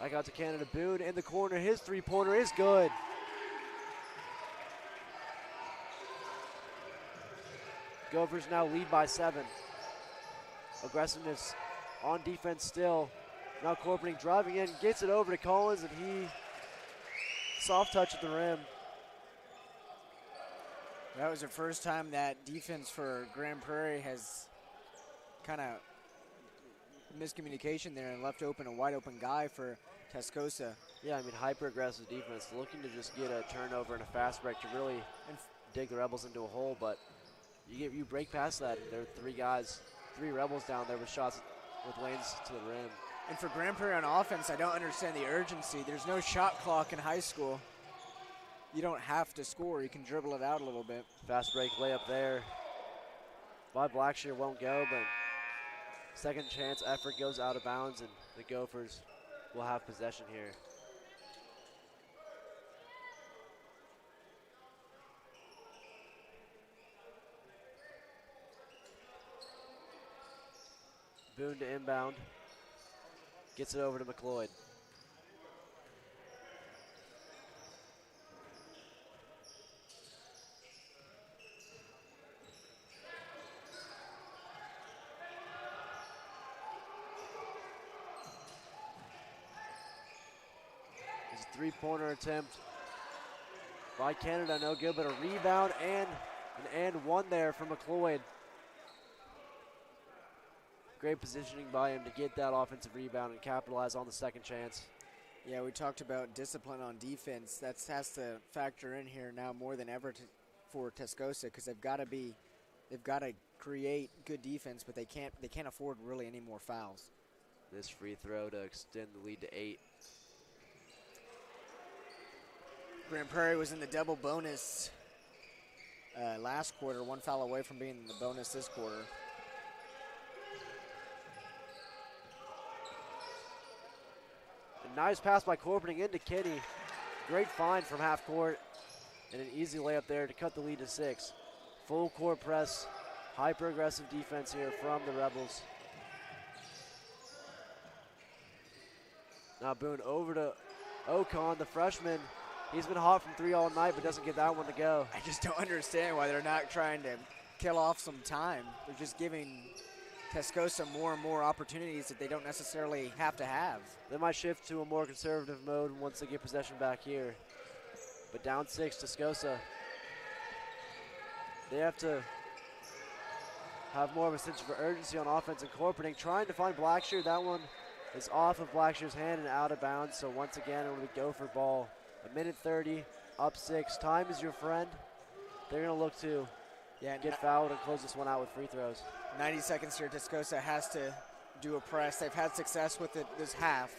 Back out to Canada. Boone in the corner. His three-pointer is good. Gophers now lead by 7. Aggressiveness on defense still. Now Corporing driving in, gets it over to Collins, and he soft touch at the rim. That was the first time that defense for Grand Prairie has kind of miscommunication there and left open a wide open guy for Tascosa. Yeah, I mean, hyper-aggressive defense, looking to just get a turnover and a fast break to really dig the Rebels into a hole, but you break past that, and there are 3 Rebels down there with shots with lanes to the rim. And for Grand Prairie on offense, I don't understand the urgency. There's no shot clock in high school. You don't have to score. You can dribble it out a little bit. Fast break layup there by Blackshear won't go, but second chance effort goes out of bounds, and the Gophers will have possession here. Boone to inbound. Gets it over to McLeod. There's a three-pointer attempt by Canada, no good, but a rebound and an and one there from McLeod. Great positioning by him to get that offensive rebound and capitalize on the second chance. Yeah, we talked about discipline on defense. That has to factor in here now more than ever for Tascosa, because they've got to create good defense, but they can't afford really any more fouls. This free throw to extend the lead to 8. Grand Prairie was in the double bonus last quarter, 1 foul away from being in the bonus this quarter. Nice pass by Corporing into Kitty. Great find from half court. And an easy layup there to cut the lead to 6. Full court press. Hyper aggressive defense here from the Rebels. Now Boone over to Ocon, the freshman. He's been hot from 3 all night, but doesn't get that one to go. I just don't understand why they're not trying to kill off some time. They're just giving Tascosa more and more opportunities that they don't necessarily have to have. They might shift to a more conservative mode once they get possession back here. But down 6, Tascosa. They have to have more of a sense of urgency on offense and Corporing, trying to find Blackshear. That one is off of Blackshear's hand and out of bounds. So once again, it'll be Gopher ball. 1:30, up 6. Time is your friend. They're going to look to get fouled and close this one out with free throws. 90 seconds here. Tascosa has to do a press. They've had success with it this half.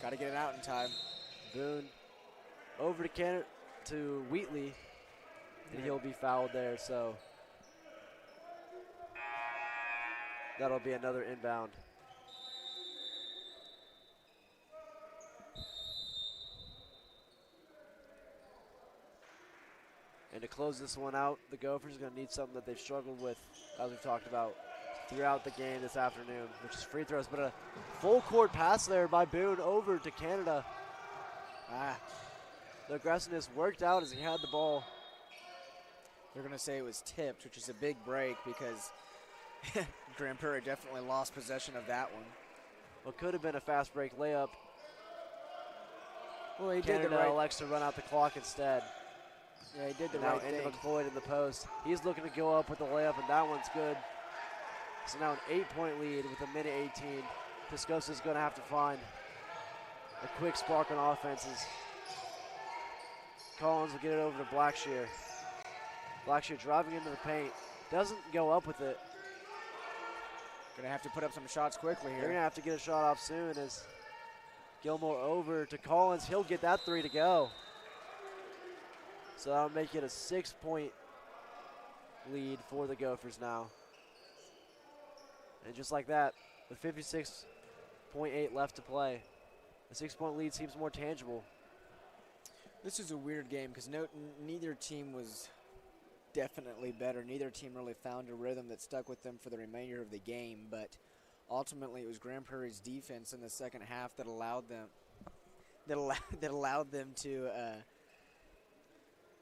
Got to get it out in time. Boone over to Wheatley, and he'll be fouled there. So that'll be another inbound. And to close this one out, the Gophers are going to need something that they've struggled with, as we've talked about throughout the game this afternoon, which is free throws. But a full court pass there by Boone over to Canada. The aggressiveness worked out as he had the ball. They're going to say it was tipped, which is a big break because Grand Prairie definitely lost possession of that one. What could have been a fast break layup. Well, he Canada did the right. elects to run out the clock instead. Yeah, he did the Now right thing. into McLeod in the post. He's looking to go up with the layup, and that one's good. So now an 8-point lead with 1:18. Tascosa's going to have to find a quick spark on offenses. Collins will get it over to Blackshear. Blackshear driving into the paint. Doesn't go up with it. Going to have to put up some shots quickly They're here. going to have to get a shot off soon as Gilmore over to Collins. He'll get that 3 to go. So that'll make it a 6-point lead for the Gophers now. And just like that, with 56.8 left to play, the 6-point lead seems more tangible. This is a weird game because neither team was definitely better. Neither team really found a rhythm that stuck with them for the remainder of the game. But ultimately it was Grand Prairie's defense in the second half that allowed them to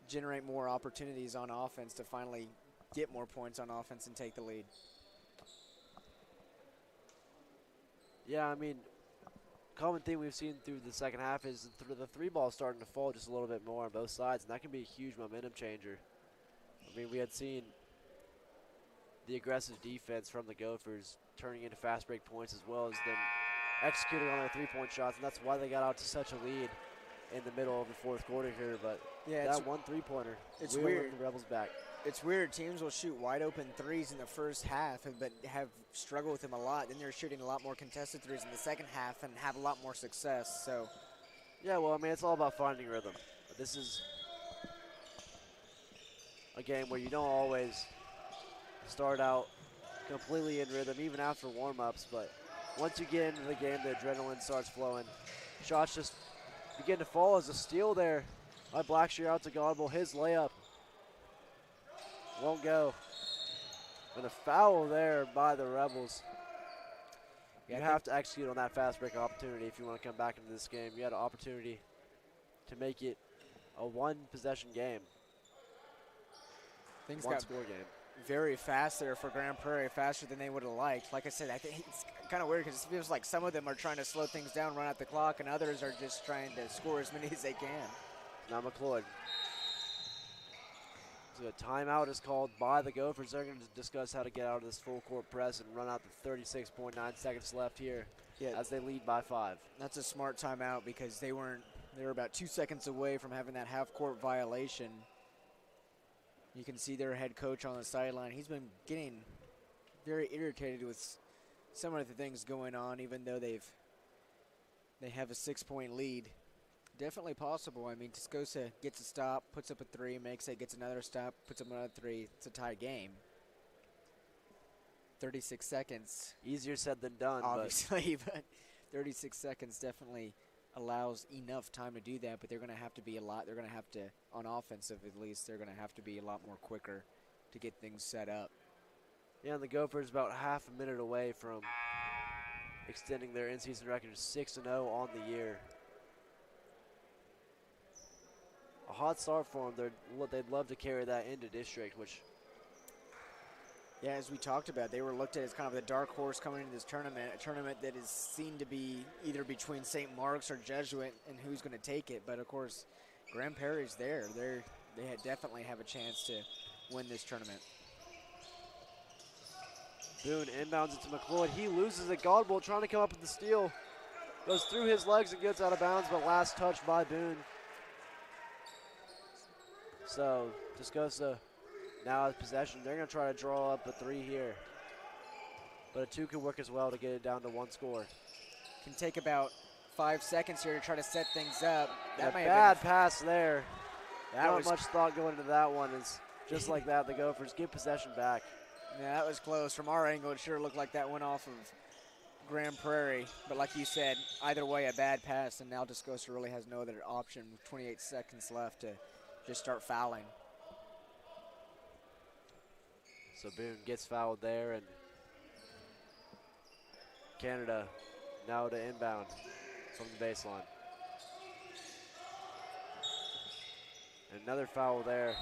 generate more opportunities on offense to finally get more points on offense and take the lead. Yeah, I mean, common thing we've seen through the second half is the three ball starting to fall just a little bit more on both sides, and that can be a huge momentum changer. I mean, we had seen the aggressive defense from the Gophers turning into fast break points as well as them executing on their three-point shots, and that's why they got out to such a lead in the middle of the fourth quarter here. But yeah, that one three-pointer, it's weird. The Rebels back. It's weird. Teams will shoot wide open threes in the first half, but have struggled with them a lot. Then they're shooting a lot more contested threes in the second half and have a lot more success. So, yeah, well, I mean, it's all about finding rhythm. This is a game where you don't always start out completely in rhythm, even after warm-ups. But once you get into the game, the adrenaline starts flowing. Shots just begin to fall. As a steal there by Blackshear out to Godboll. His layup won't go. And a foul there by the Rebels. You have to execute on that fast break opportunity if you want to come back into this game. You had an opportunity to make it a one-possession game. Things One got score game. Very fast there for Grand Prairie, faster than they would have liked. Like I said, I think it's kind of weird because it feels like some of them are trying to slow things down, run out the clock, and others are just trying to score as many as they can. Now McLeod. So a timeout is called by the Gophers. They're going to discuss how to get out of this full court press and run out the 36.9 seconds left here as they lead by 5. That's a smart timeout because they were about 2 seconds away from having that half-court violation. You can see their head coach on the sideline. He's been getting very irritated with some of the things going on, even though they have a 6-point lead. Definitely possible. I mean, Tascosa gets a stop, puts up a 3, makes it, gets another stop, puts up another 3. It's a tie game. 36 seconds. Easier said than done. Obviously, but 36 seconds definitely allows enough time to do that, but they're going to have to be they're going to have to, on offensive at least, they're going to have to be a lot more quicker to get things set up. Yeah, and the Gophers about half a minute away from extending their in-season record to 6-0 on the year. A hot start for them. They'd love to carry that into district, which... Yeah, as we talked about, they were looked at as kind of the dark horse coming into this tournament, a tournament that is seen to be either between St. Mark's or Jesuit and who's going to take it. But, of course, Grand Prairie's there. They definitely have a chance to win this tournament. Boone inbounds it to McLeod. He loses it. Godboll trying to come up with the steal. Goes through his legs and gets out of bounds, but last touch by Boone. So, Tascosa now has possession. They're going to try to draw up a 3 here. But a 2 could work as well to get it down to 1 score. Can take about 5 seconds here to try to set things up. That may bad pass there. Not much thought going into that one. Is just like that, the Gophers get possession back. Yeah, that was close. From our angle, it sure looked like that went off of Grand Prairie. But like you said, either way, a bad pass, and now Tascosa really has no other option with 28 seconds left to just start fouling. So Boone gets fouled there, and Canada now to inbound from the baseline. Another foul there.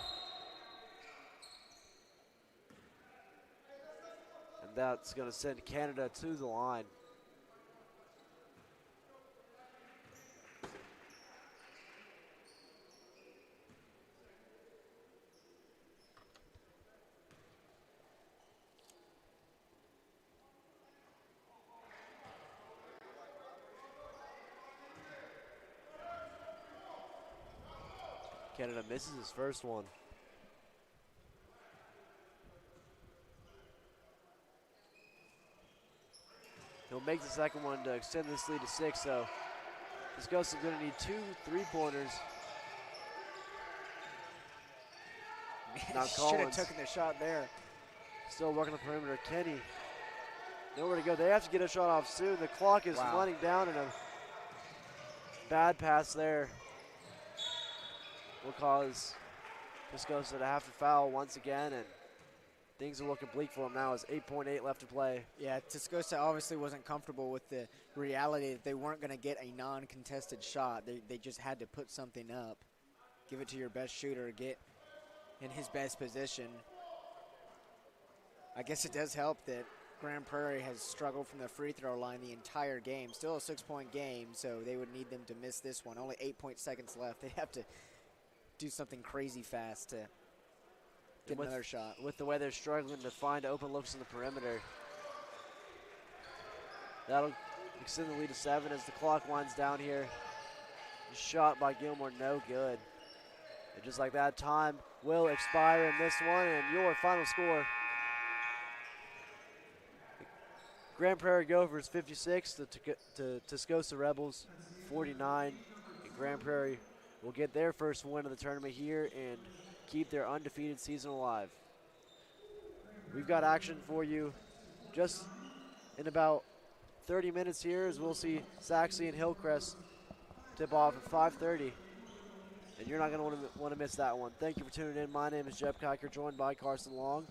And that's going to send Canada to the line. Canada misses his first one. He'll make the second one to extend this lead to 6, so Tascosa's going to need 2 3-pointers. Now should have taken the shot there. Still working the perimeter. Kenny, nowhere to go. They have to get a shot off soon. The clock is running down, and a bad pass there will cause Tascosa to have to foul once again, and things are looking bleak for them now as 8.8 left to play. Yeah, Tascosa obviously wasn't comfortable with the reality that they weren't going to get a non-contested shot. They just had to put something up. Give it to your best shooter, get in his best position. I guess it does help that Grand Prairie has struggled from the free throw line the entire game. Still a 6-point game, so they would need them to miss this one. Only 8 seconds left. They'd have to do something crazy fast to get another shot. With the way they're struggling to find open looks in the perimeter. That'll extend the lead to 7 as the clock winds down here. Shot by Gilmore, no good. And just like that, time will expire in this one, and your final score. Grand Prairie Gophers 56 to Tascosa Rebels 49. And Grand Prairie will get their first win of the tournament here and keep their undefeated season alive. We've got action for you just in about 30 minutes here as we'll see Saxey and Hillcrest tip off at 5:30. And you're not going to want to miss that one. Thank you for tuning in. My name is Jeb Kiker, joined by Carson Long.